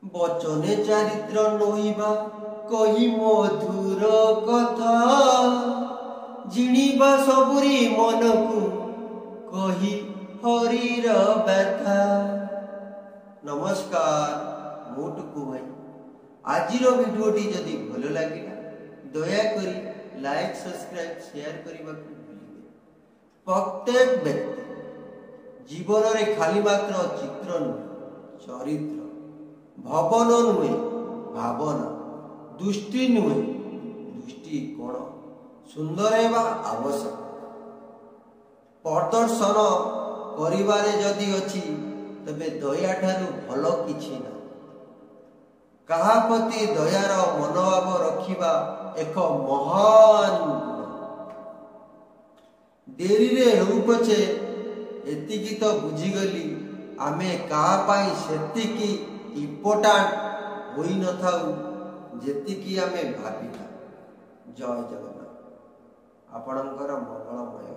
बचने चरित्र नोइबा कही मधुर कथा जिणिबा सबुरी मन को कही हरीर व्यथा। नमस्कार मो टुकु भाई। आजिर वीडियोटी जदि भल लगे दया करी लाइक सब्सक्राइब शेयर करने भूलिए। प्रत्येक व्यक्ति जीवन में खाली मात्र चित्र नुहे चरित्र भवन नुहे भावना दृष्टि नुहे दृष्टिकोण सुंदर हेबा आवश्यक। प्रदर्शन करिबारे जदि अछि तबे दया ठारू भल किछि ना। कहा प्रति दयार मनोभाव रखिबा एक महान डेरी रे हेउ पछे एतिकी तो बुझीगली आमे कहा पाई सेतिकी इम्पोर्टेंट होई न थाउ जेतिकी आमे भाबिता। जय जगन्नाथ आपणकर मंगलमय।